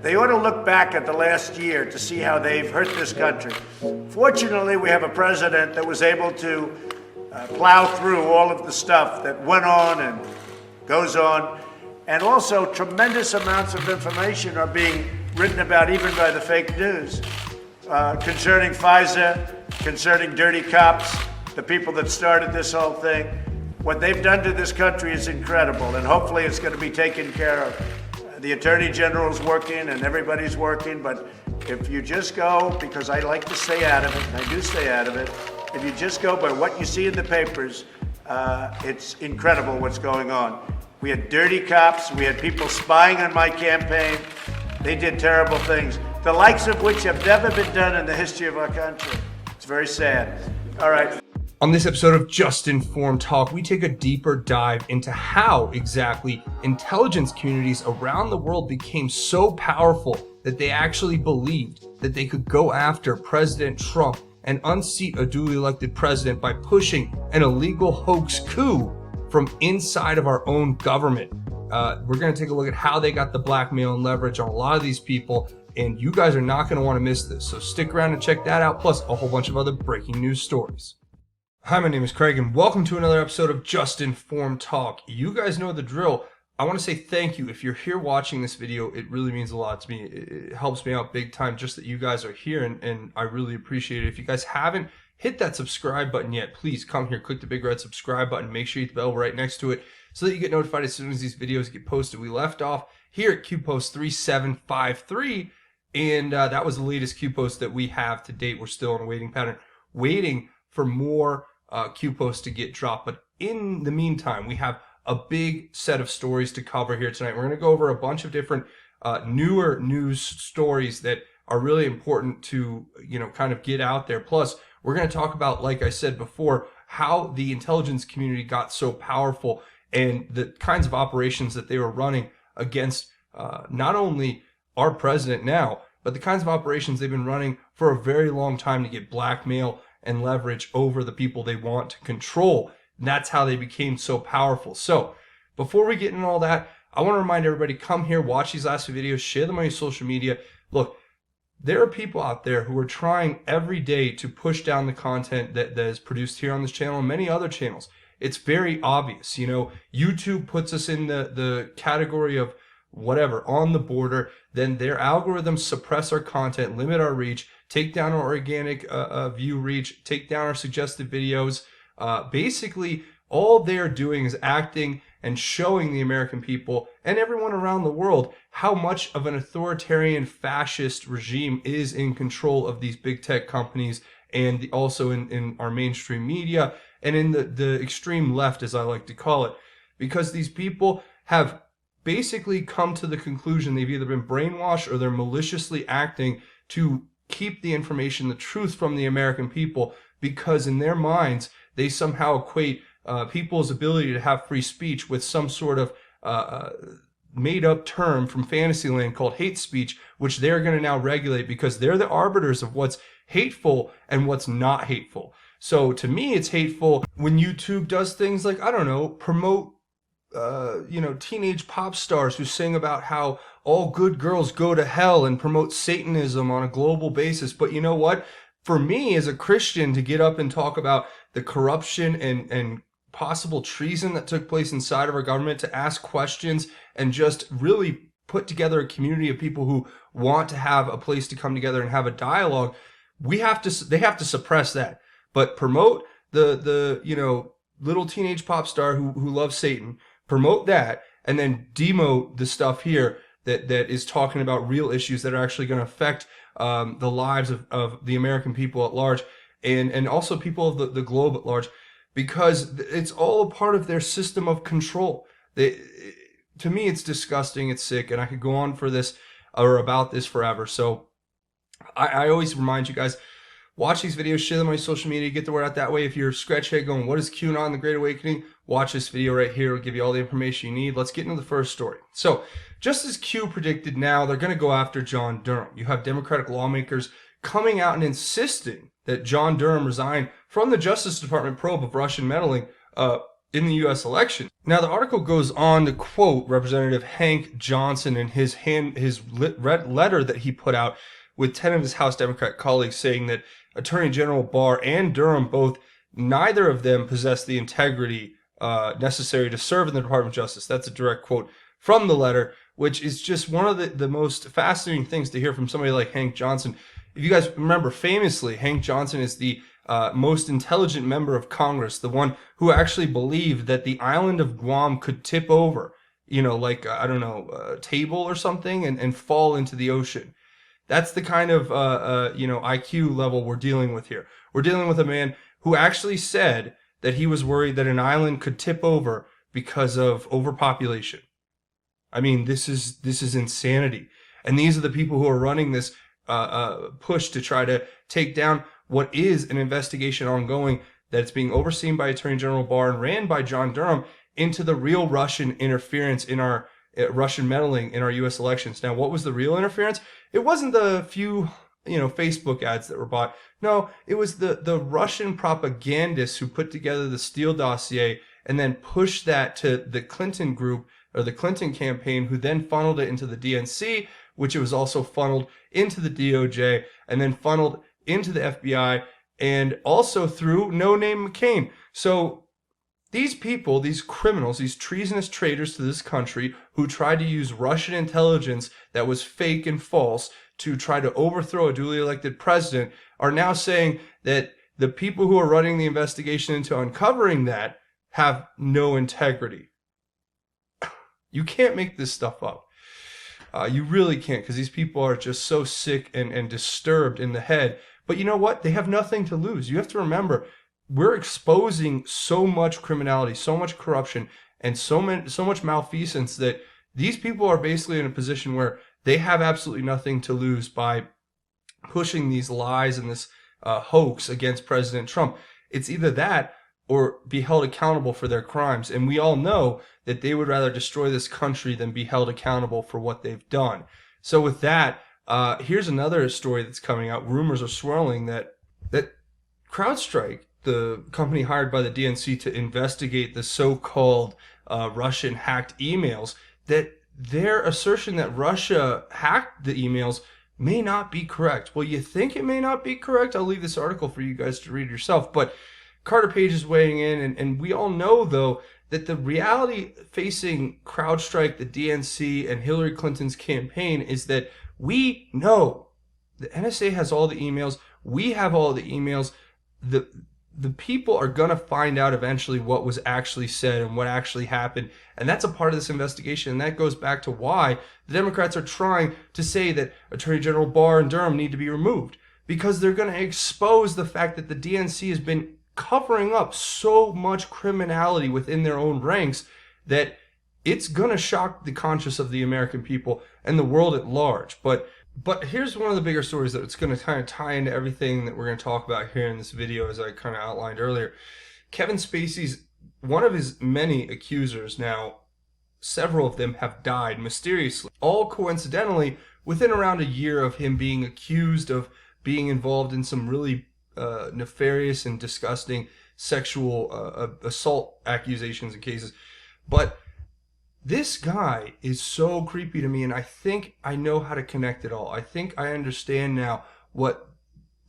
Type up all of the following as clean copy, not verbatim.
They ought to look back at the last year to see how they've hurt this country. Fortunately, we have a president that was able to plow through all of the stuff that went on and goes on. And also, tremendous amounts of information are being written about, even by the fake news, concerning FISA, concerning dirty cops, the people that started this whole thing. What they've done to this country is incredible, and hopefully it's going to be taken care of. The Attorney General's working and everybody's working, but if you just go, because I like to stay out of it, and I do stay out of it, if you just go by what you see in the papers, it's incredible what's going on. We had dirty cops, we had people spying on my campaign. They did terrible things, the likes of which have never been done in the history of our country. It's very sad. All right. On this episode of Just Informed Talk, we take a deeper dive into how exactly intelligence communities around the world became so powerful that they actually believed that they could go after President Trump and unseat a duly elected president by pushing an illegal hoax coup from inside of our own government. We're going to take a look at how they got the blackmail and leverage on a lot of these people, and you guys are not going to want to miss this. So stick around and check that out, plus a whole bunch of other breaking news stories. Hi, my name is Craig, and welcome to another episode of Just Informed Talk. You guys know the drill. I want to say thank you. If you're here watching this video, it really means a lot to me. It helps me out big time just that you guys are here, and I really appreciate it. If you guys haven't hit that subscribe button yet, please come here, click the big red subscribe button, make sure you hit the bell right next to it so that you get notified as soon as these videos get posted. We left off here at Q Post 3753, and that was the latest Q Post that we have to date. We're still in a waiting pattern, waiting for more Q posts to get dropped. But in the meantime, we have a big set of stories to cover here tonight. We're going to go over a bunch of different newer news stories that are really important to, kind of get out there. Plus, we're going to talk about, like I said before, how the intelligence community got so powerful and the kinds of operations that they were running against not only our president now, but the kinds of operations they've been running for a very long time to get blackmail and leverage over the people they want to control. And that's how they became so powerful. So before we get into all that, I want to remind everybody, come here, watch these last few videos, share them on your social media. Look, there are people out there who are trying every day to push down the content that is produced here on this channel and many other channels. It's very obvious. YouTube puts us in the category of whatever, on the border. Then their algorithms suppress our content, limit our reach, take down our organic view reach, take down our suggested videos. Basically, all they're doing is acting and showing the American people and everyone around the world how much of an authoritarian fascist regime is in control of these big tech companies, and also in our mainstream media and in the extreme left, as I like to call it, because these people have basically come to the conclusion they've either been brainwashed or they're maliciously acting to keep the information, the truth from the American people, because in their minds, they somehow equate people's ability to have free speech with some sort of made-up term from Fantasyland called hate speech, which they're going to now regulate because they're the arbiters of what's hateful and what's not hateful. So to me, it's hateful when YouTube does things like, I don't know, promote teenage pop stars who sing about how all good girls go to hell and promote Satanism on a global basis. But you know what? For me as a Christian to get up and talk about the corruption and possible treason that took place inside of our government, to ask questions and just really put together a community of people who want to have a place to come together and have a dialogue, they have to suppress that. But promote the little teenage pop star who loves Satan, promote that, and then demote the stuff here that is talking about real issues that are actually going to affect the lives of the American people at large, and also people of the globe at large, because it's all a part of their system of control. To me, it's disgusting, it's sick, and I could go on for this or about this forever. So I always remind you guys, watch these videos, share them on your social media, get the word out that way. If you're scratch head going, what is QAnon, the Great Awakening? Watch this video right here. It'll give you all the information you need. Let's get into the first story. So, just as Q predicted, now they're going to go after John Durham. You have Democratic lawmakers coming out and insisting that John Durham resign from the Justice Department probe of Russian meddling in the U.S. election. Now, the article goes on to quote Representative Hank Johnson in his letter that he put out with 10 of his House Democrat colleagues, saying that Attorney General Barr and Durham both, neither of them possess the integrity necessary to serve in the Department of Justice. That's a direct quote from the letter, which is just one of the most fascinating things to hear from somebody like Hank Johnson. If you guys remember, famously, Hank Johnson is the most intelligent member of Congress, the one who actually believed that the island of Guam could tip over, like, I don't know, a table or something, and fall into the ocean. That's the kind of, IQ level we're dealing with here. We're dealing with a man who actually said that he was worried that an island could tip over because of overpopulation. I mean, this is insanity. And these are the people who are running this push to try to take down what is an investigation ongoing that's being overseen by Attorney General Barr and ran by John Durham into the real Russian interference in our Russian meddling in our U.S. elections. Now, what was the real interference? It wasn't the few, Facebook ads that were bought. No, it was the Russian propagandists who put together the Steele dossier and then pushed that to the Clinton group or the Clinton campaign, who then funneled it into the DNC, which it was also funneled into the DOJ and then funneled into the FBI and also through No Name McCain. So these people, these criminals, these treasonous traitors to this country who tried to use Russian intelligence that was fake and false to try to overthrow a duly elected president are now saying that the people who are running the investigation into uncovering that have no integrity. You can't make this stuff up. You really can't, because these people are just so sick and disturbed in the head. But you know what? They have nothing to lose. You have to remember, we're exposing so much criminality, so much corruption, and so much malfeasance that these people are basically in a position where they have absolutely nothing to lose by pushing these lies and this hoax against President Trump. It's either that or be held accountable for their crimes. And we all know that they would rather destroy this country than be held accountable for what they've done. So with that, here's another story that's coming out. Rumors are swirling that CrowdStrike, the company hired by the DNC to investigate the so-called Russian hacked emails, that their assertion that Russia hacked the emails may not be correct. Well, you think it may not be correct? I'll leave this article for you guys to read yourself. But Carter Page is weighing in, and we all know, though, that the reality facing CrowdStrike, the DNC, and Hillary Clinton's campaign is that we know the NSA has all the emails. We have all the emails. The people are going to find out eventually what was actually said and what actually happened. And that's a part of this investigation. And that goes back to why the Democrats are trying to say that Attorney General Barr and Durham need to be removed, because they're going to expose the fact that the DNC has been covering up so much criminality within their own ranks that it's going to shock the conscience of the American people and the world at large. But here's one of the bigger stories that it's going to kind of tie into everything that we're going to talk about here in this video, as I kind of outlined earlier. Kevin Spacey's one of his many accusers now, several of them have died mysteriously, all coincidentally within around a year of him being accused of being involved in some really nefarious and disgusting sexual assault accusations and cases. But this guy is so creepy to me, and I think I know how to connect it all. I think I understand now what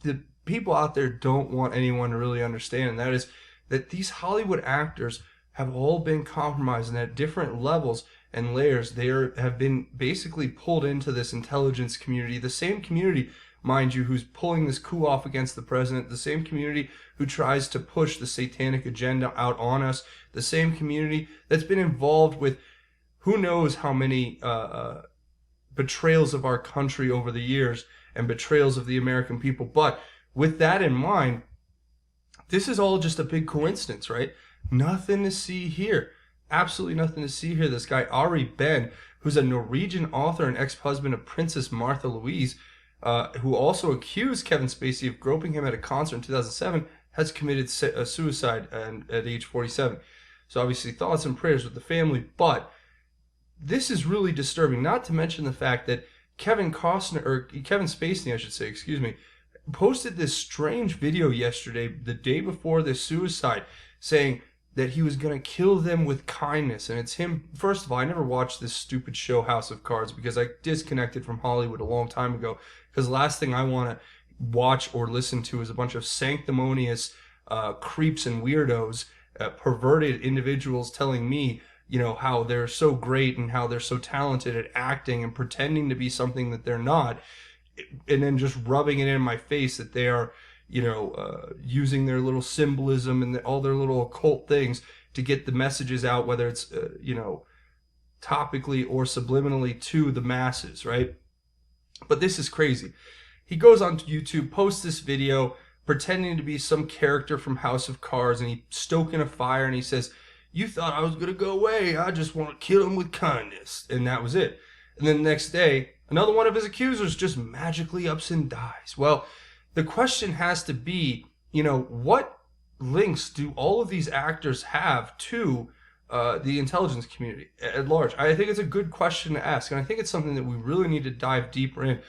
the people out there don't want anyone to really understand, and that is that these Hollywood actors have all been compromised, and at different levels and layers, they have been basically pulled into this intelligence community, the same community, mind you, who's pulling this coup off against the president, the same community who tries to push the satanic agenda out on us, the same community that's been involved with who knows how many betrayals of our country over the years and betrayals of the American people. But with that in mind, this is all just a big coincidence, right? Nothing to see here. Absolutely nothing to see here. This guy, Ari Ben, who's a Norwegian author and ex-husband of Princess Martha Louise, who also accused Kevin Spacey of groping him at a concert in 2007, has committed suicide at age 47. So obviously thoughts and prayers with the family. But this is really disturbing, not to mention the fact that Kevin Spacey, I should say, posted this strange video yesterday, the day before this suicide, saying that he was going to kill them with kindness. And it's him. First of all, I never watched this stupid show House of Cards because I disconnected from Hollywood a long time ago, because the last thing I want to watch or listen to is a bunch of sanctimonious creeps and weirdos, perverted individuals telling me, you know, how they're so great and how they're so talented at acting and pretending to be something that they're not, and then just rubbing it in my face that they are, you know, using their little symbolism and all their little occult things to get the messages out, whether it's, you know, topically or subliminally to the masses, right? But this is crazy. He goes on to YouTube, posts this video pretending to be some character from House of Cards, and he's stoking a fire, and he says, "You thought I was going to go away. I just want to kill him with kindness." And that was it. And then the next day, another one of his accusers just magically ups and dies. Well, the question has to be, you know, what links do all of these actors have to the intelligence community at large? I think it's a good question to ask, and I think it's something that we really need to dive deeper in.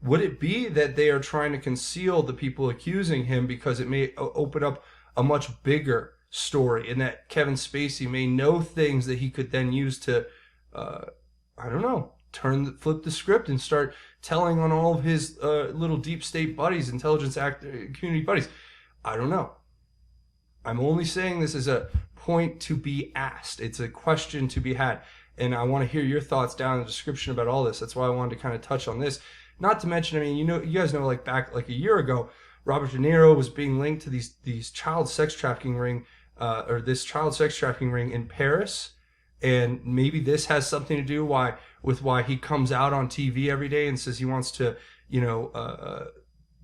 Would it be that they are trying to conceal the people accusing him because it may open up a much bigger story, and that Kevin Spacey may know things that he could then use to, I don't know, flip the script and start telling on all of his little deep state buddies, intelligence community buddies? I don't know. I'm only saying this as a point to be asked. It's a question to be had. And I want to hear your thoughts down in the description about all this. That's why I wanted to kind of touch on this. Not to mention, I mean, you guys know, like back like a year ago, Robert De Niro was being linked to these child sex trafficking ring, or this child sex trafficking ring in Paris. And maybe this has something to do with why he comes out on TV every day and says he wants to, you know,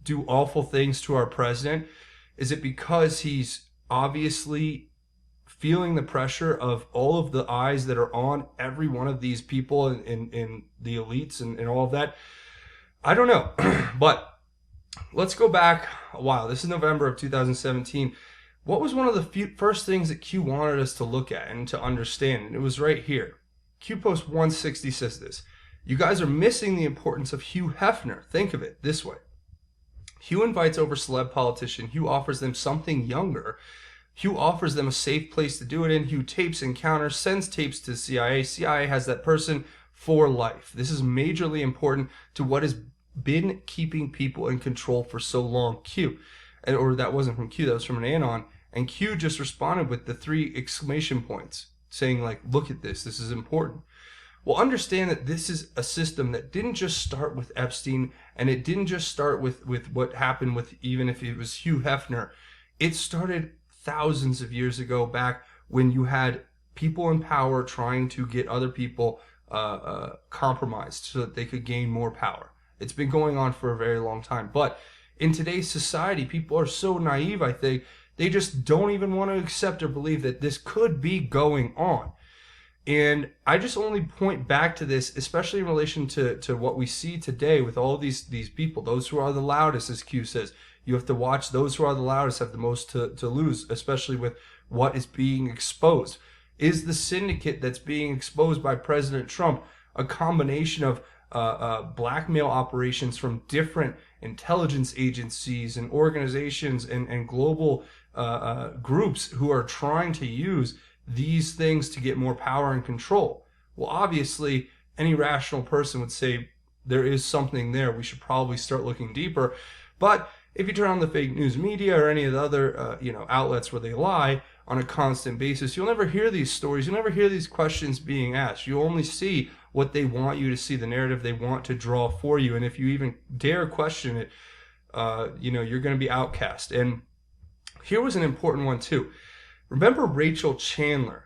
do awful things to our president. Is it because he's obviously feeling the pressure of all of the eyes that are on every one of these people in the elites and all of that? I don't know. But let's go back a while. This is November of 2017. What was one of the first things that Q wanted us to look at and to understand? And it was right here. Q Post 160 says this: "You guys are missing the importance of Hugh Hefner. Think of it this way. Hugh invites over celeb politician. Hugh offers them something younger. Hugh offers them a safe place to do it in. Hugh tapes encounters, sends tapes to the CIA. CIA has that person for life. This is majorly important to what has been keeping people in control for so long." Q. Or that wasn't from Q, that was from an Anon. And Q just responded with the 3 exclamation points, saying like, look at this is important. Well, understand that this is a system that didn't just start with Epstein, and it didn't just start with what happened with, even if it was Hugh Hefner. It started thousands of years ago, back when you had people in power trying to get other people compromised so that they could gain more power. It's been going on for a very long time. But in today's society, people are so naive, I think, they just don't even want to accept or believe that this could be going on. And I just only point back to this, especially in relation to what we see today with all these people, those who are the loudest, as Q says. You have to watch those who are the loudest have the most to lose, especially with what is being exposed. Is the syndicate that's being exposed by President Trump a combination of blackmail operations from different intelligence agencies and organizations and global groups who are trying to use these things to get more power and control? Well, obviously, any rational person would say there is something there. We should probably start looking deeper. But if you turn on the fake news media or any of the other outlets where they lie on a constant basis, you'll never hear these stories. You'll never hear these questions being asked. You only see what they want you to see, the narrative they want to draw for you. And if you even dare question it, you're going to be outcast. And here was an important one too. Remember Rachel Chandler?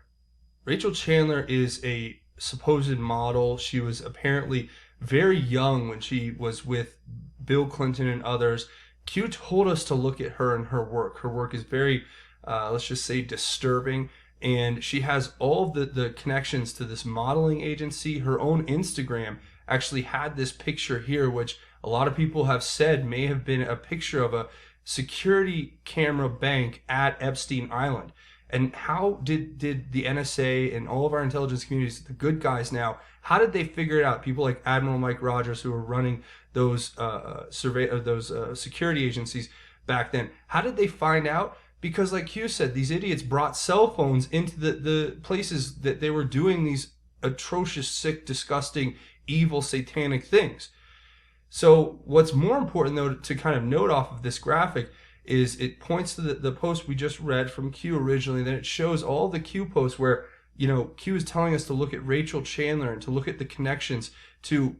Rachel Chandler is a supposed model. She was apparently very young when she was with Bill Clinton and others. Q told us to look at her and her work. Her work is very, let's just say, disturbing. And she has all of the connections to this modeling agency. Her own Instagram actually had this picture here, which a lot of people have said may have been a picture of a security camera bank at Epstein Island. And how did the NSA and all of our intelligence communities, the good guys now, how did they figure it out? People like Admiral Mike Rogers, who were running those security agencies back then, how did they find out Because like Q said, these idiots brought cell phones into the places that they were doing these atrocious, sick, disgusting, evil, satanic things. So what's more important, though, to kind of note off of this graphic is it points to the post we just read from Q originally. Then it shows all the Q posts where, Q is telling us to look at Rachel Chandler and to look at the connections to,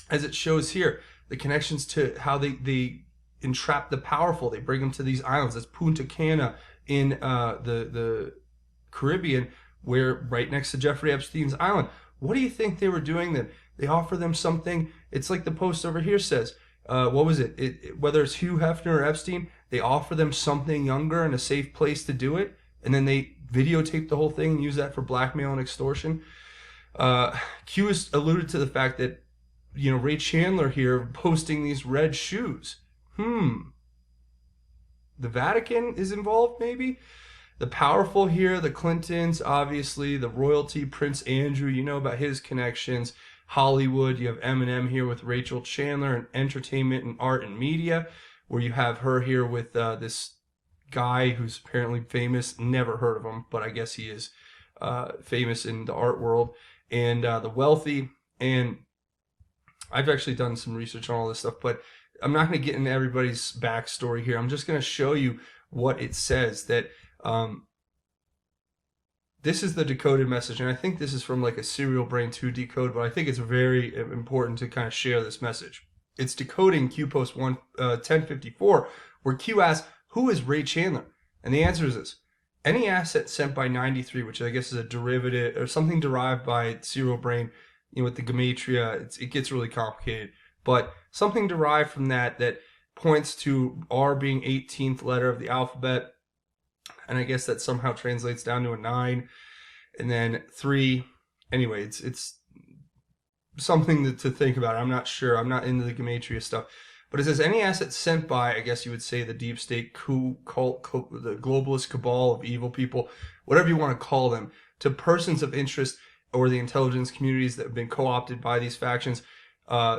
as it shows here, the connections to how they entrap the powerful. They bring them to these islands. That's Punta Cana in the Caribbean, where right next to Jeffrey Epstein's island. What do you think they were doing then? They offer them something. It's like the post over here says. What was it? Whether it's Hugh Hefner or Epstein, they offer them something younger and a safe place to do it, and then they videotape the whole thing and use that for blackmail and extortion. Q has alluded to the fact that, Ray Chandler here posting these red shoes. The Vatican is involved, maybe? The powerful here, the Clintons, obviously, the royalty, Prince Andrew, you know about his connections. Hollywood, you have Eminem here with Rachel Chandler, and entertainment and art and media, where you have her here with this guy who's apparently famous. Never heard of him, but I guess he is famous in the art world. And the wealthy. And I've actually done some research on all this stuff, but I'm not going to get into everybody's backstory here. I'm just going to show you what it says, that this is the decoded message, and I think this is from like a Serial Brain 2 decode, but I think it's very important to kind of share this message. It's decoding Q post 1054, where Q asks, who is Ray Chandler? And the answer is this: any asset sent by 93, which I guess is a derivative or something derived by Serial Brain, with the gematria, it gets really complicated, but something derived from that points to R being 18th letter of the alphabet. And I guess that somehow translates down to a 9, and then 3. Anyway, it's something to think about. I'm not sure. I'm not into the gematria stuff. But it says any asset sent by, I guess you would say, the deep state coup, cult, the globalist cabal of evil people, whatever you want to call them, to persons of interest or the intelligence communities that have been co-opted by these factions,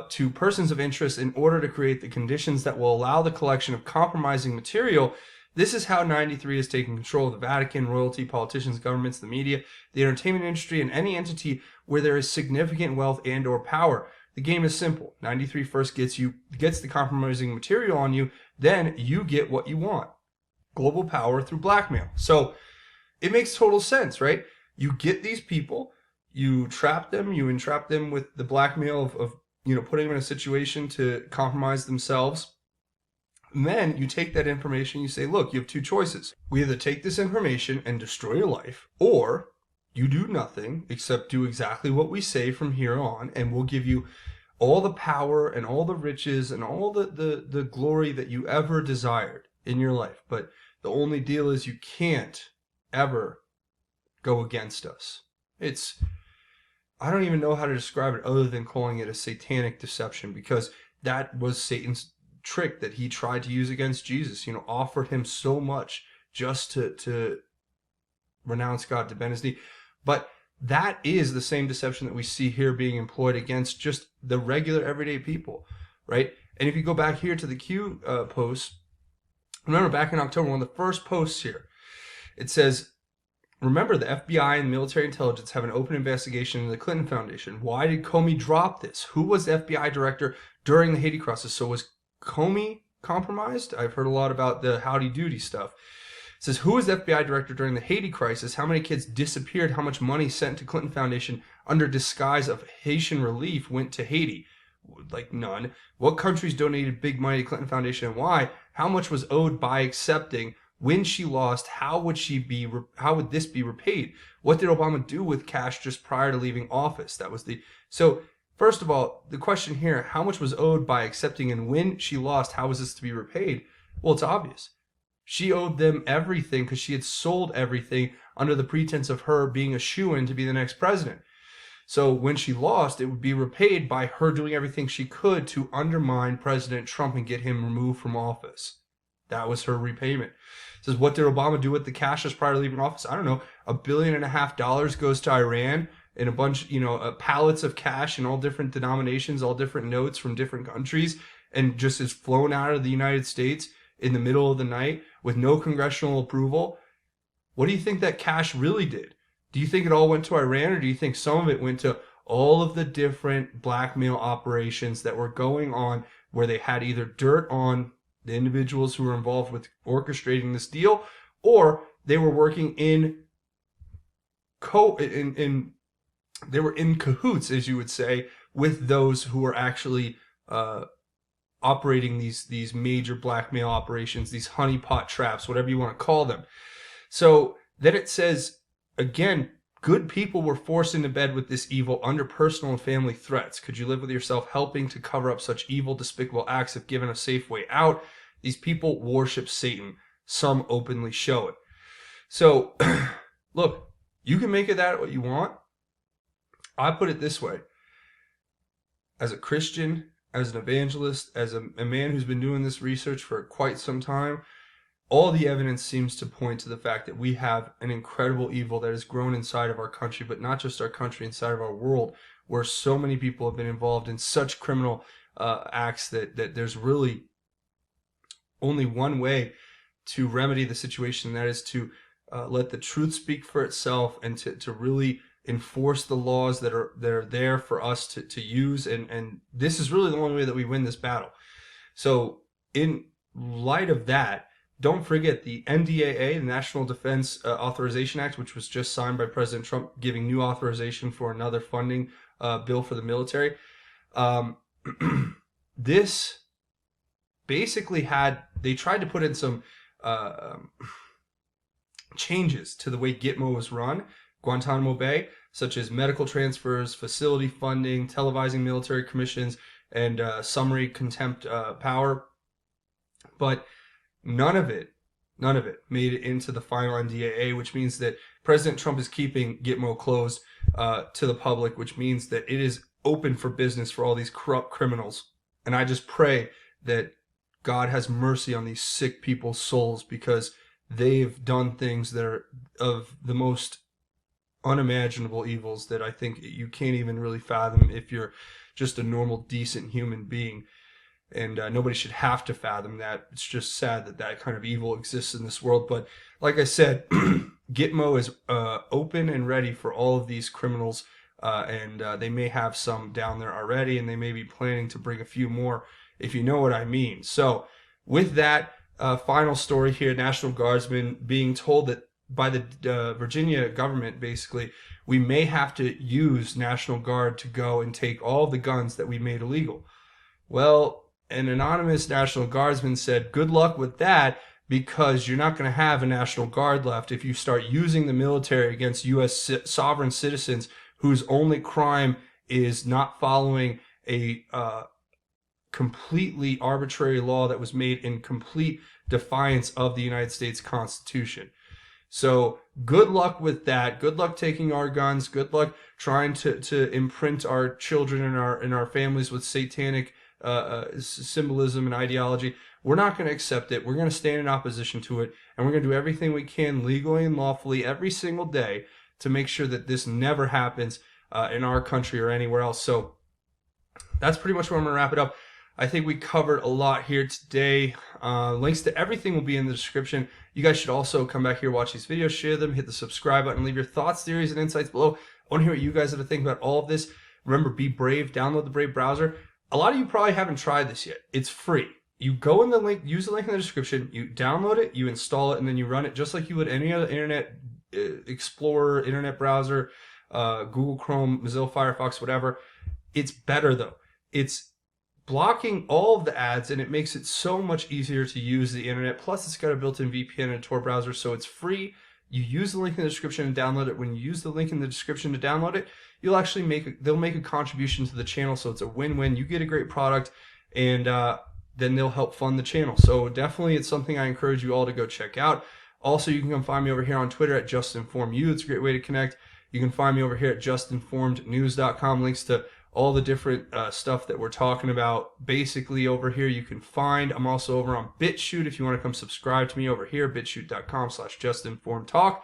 to persons of interest in order to create the conditions that will allow the collection of compromising material. This is how 93 is taking control of the Vatican, royalty, politicians, governments, the media, the entertainment industry, and any entity where there is significant wealth and or power. The game is simple. 93 first gets the compromising material on you, then you get what you want. Global power through blackmail. So it makes total sense, right? You get these people, you trap them, you entrap them with the blackmail of putting them in a situation to compromise themselves. And then you take that information, you say, look, you have two choices. We either take this information and destroy your life, or you do nothing except do exactly what we say from here on, and we'll give you all the power and all the riches and all the glory that you ever desired in your life. But the only deal is you can't ever go against us. I don't even know how to describe it other than calling it a satanic deception, because that was Satan's trick that he tried to use against Jesus. Offered him so much just to renounce God, to bend his knee. But that is the same deception that we see here being employed against just the regular everyday people, right? And if you go back here to the Q post, remember back in October, one of the first posts here, it says, remember, the FBI and military intelligence have an open investigation into the Clinton Foundation. Why did Comey drop this? Who was the FBI director during the Haiti crisis? So was Comey compromised? I've heard a lot about the howdy doody stuff. It says, who was the FBI director during the Haiti crisis? How many kids disappeared? How much money sent to Clinton Foundation under disguise of Haitian relief went to Haiti? Like none. What countries donated big money to Clinton Foundation and why? How much was owed by accepting? When she lost, how would this be repaid? What did Obama do with cash just prior to leaving office? So first of all, the question here, how much was owed by accepting, and when she lost, how was this to be repaid? Well, it's obvious. She owed them everything because she had sold everything under the pretense of her being a shoo-in to be the next president. So when she lost, it would be repaid by her doing everything she could to undermine President Trump and get him removed from office. That was her repayment. It says, what did Obama do with the cash just prior to leaving office? I don't know. $1.5 billion goes to Iran, and a bunch, pallets of cash in all different denominations, all different notes from different countries, and just is flown out of the United States in the middle of the night. with no congressional approval, what do you think that cash really did? Do you think it all went to Iran, or do you think some of it went to all of the different blackmail operations that were going on, where they had either dirt on the individuals who were involved with orchestrating this deal, or they were working they were in cahoots, as you would say, with those who were actually operating these major blackmail operations, these honeypot traps, whatever you want to call them. So then it says, again, good people were forced into bed with this evil under personal and family threats. Could you live with yourself helping to cover up such evil, despicable acts if given a safe way out? These people worship Satan. Some openly show it. So, look, you can make of that what you want. I put it this way. As a Christian, as an evangelist, as a man who's been doing this research for quite some time, all the evidence seems to point to the fact that we have an incredible evil that has grown inside of our country, but not just our country, inside of our world, where so many people have been involved in such criminal acts that there's really only one way to remedy the situation, and that is to let the truth speak for itself, and to really enforce the laws that are there for us to use. And this is really the only way that we win this battle. So in light of that, don't forget the NDAA, the National Defense Authorization Act, which was just signed by President Trump, giving new authorization for another funding bill for the military. This basically they tried to put in some changes to the way Gitmo was run, Guantanamo Bay, such as medical transfers, facility funding, televising military commissions, and summary contempt power. But none of it made it into the final NDAA, which means that President Trump is keeping Gitmo closed to the public, which means that it is open for business for all these corrupt criminals. And I just pray that God has mercy on these sick people's souls, because they've done things that are of the most unimaginable evils that I think you can't even really fathom if you're just a normal, decent human being. And nobody should have to fathom that. It's just sad that that kind of evil exists in this world. But like I said, Gitmo is open and ready for all of these criminals. And they may have some down there already, and they may be planning to bring a few more, if you know what I mean. So with that, final story here, National Guardsmen being told that by the Virginia government, basically, we may have to use National Guard to go and take all the guns that we made illegal. Well, an anonymous National Guardsman said, good luck with that, because you're not going to have a National Guard left if you start using the military against U.S. sovereign citizens whose only crime is not following a completely arbitrary law that was made in complete defiance of the United States Constitution. So good luck with that. Good luck taking our guns. Good luck trying to imprint our children and our families with satanic symbolism and ideology. We're not going to accept it. We're going to stand in opposition to it, and we're going to do everything we can legally and lawfully every single day to make sure that this never happens in our country or anywhere else. So that's pretty much where I'm going to wrap it up. I think we covered a lot here today. Links to everything will be in the description. You guys should also come back here, watch these videos, share them, hit the subscribe button, leave your thoughts, theories, and insights below. I want to hear what you guys have to think about all of this. Remember, be brave. Download the Brave browser. A lot of you probably haven't tried this yet. It's free. You go in the link, use the link in the description, you download it, you install it, and then you run it just like you would any other Internet Explorer, Internet browser, Google Chrome, Mozilla Firefox, whatever. It's better, though. It's blocking all of the ads, and it makes it so much easier to use the internet. Plus, it's got a built-in VPN and a Tor browser, so it's free. You use the link in the description and download it. When you use the link in the description to download it, you'll actually they'll make a contribution to the channel, so it's a win-win. You get a great product, and then they'll help fund the channel. So definitely, it's something I encourage you all to go check out. Also, you can come find me over here on Twitter at JustinFormedU. It's a great way to connect. You can find me over here at JustinFormedNews.com. Links to all the different stuff that we're talking about basically over here you can find. I'm also over on BitChute if you want to come subscribe to me over here, bitchute.com/justinformedtalk.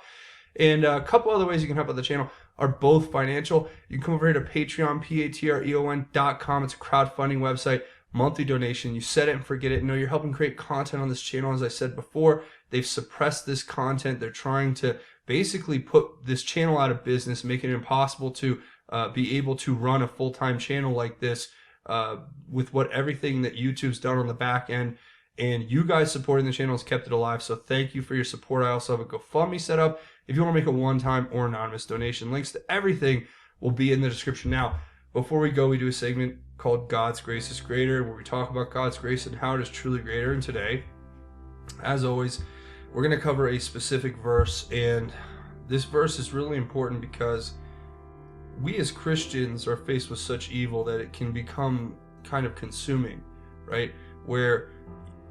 And a couple other ways you can help out the channel are both financial. You can come over here to Patreon, patreon.com. It's a crowdfunding website. monthly donation. You set it and forget it. No, you're helping create content on this channel. As I said before, they've suppressed this content. They're trying to basically put this channel out of business, making it impossible to be able to run a full-time channel like this with what everything that YouTube's done on the back end. And you guys supporting the channel has kept it alive. So thank you for your support. I also have a GoFundMe set up if you want to make a one-time or anonymous donation. Links to everything will be in the description. Now, before we go, we do a segment called God's Grace is Greater, where we talk about God's grace and how it is truly greater. And today, as always, we're going to cover a specific verse. And this verse is really important because we as Christians are faced with such evil that it can become kind of consuming, right? Where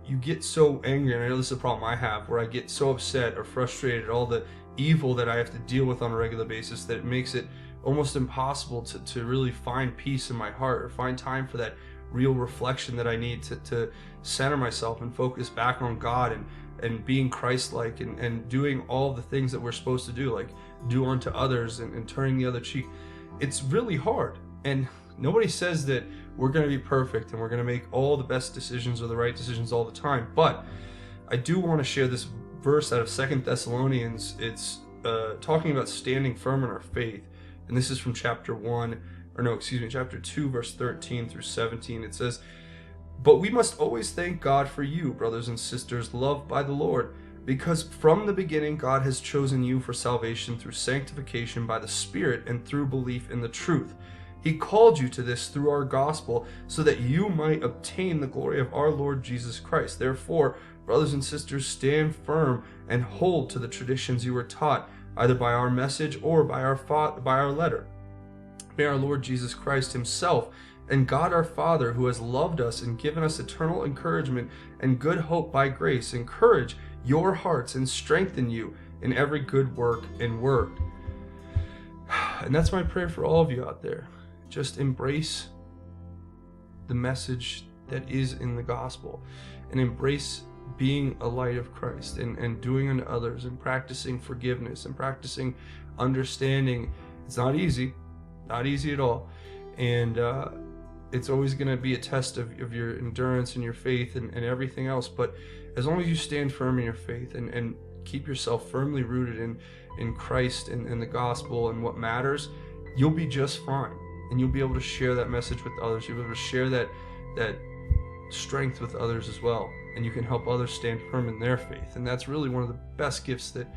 you get so angry, and I know this is a problem I have, where I get so upset or frustrated at all the evil that I have to deal with on a regular basis that it makes it almost impossible to really find peace in my heart or find time for that real reflection that I need to center myself and focus back on God and being Christ-like and doing all the things that we're supposed to do, like do unto others and turning the other cheek. It's really hard, and nobody says that we're going to be perfect and we're going to make all the best decisions or the right decisions all the time. But I do want to share this verse out of 2 Thessalonians. It's talking about standing firm in our faith. And this is from chapter 2, verse 13 through 17. It says, "But we must always thank God for you, brothers and sisters, loved by the Lord, because from the beginning God has chosen you for salvation through sanctification by the Spirit and through belief in the truth. He called you to this through our gospel so that you might obtain the glory of our Lord Jesus Christ. Therefore, brothers and sisters, stand firm and hold to the traditions you were taught, either by our message or by our letter. May our Lord Jesus Christ himself and God our Father, who has loved us and given us eternal encouragement and good hope by grace, encourage your hearts and strengthen you in every good work and word." And that's my prayer for all of you out there. Just embrace the message that is in the gospel and embrace being a light of Christ and doing unto others and practicing forgiveness and practicing understanding. It's not easy at all. And it's always going to be a test of your endurance and your faith and everything else. But as long as you stand firm in your faith and keep yourself firmly rooted in Christ and the gospel and what matters, you'll be just fine. And you'll be able to share that message with others. You'll be able to share that strength with others as well. And you can help others stand firm in their faith. And that's really one of the best gifts that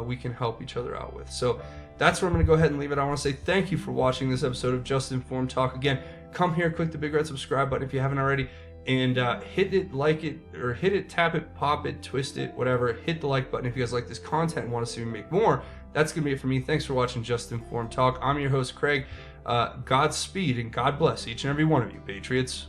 we can help each other out with. So that's where I'm going to go ahead and leave it. I want to say thank you for watching this episode of Just Informed Talk. Again, come here, click the big red subscribe button if you haven't already, and hit it, like it, or hit it, tap it, pop it, twist it, whatever. Hit the like button if you guys like this content and want to see me make more. That's going to be it for me. Thanks for watching Just Informed Talk. I'm your host, Craig. Godspeed and God bless each and every one of you, Patriots.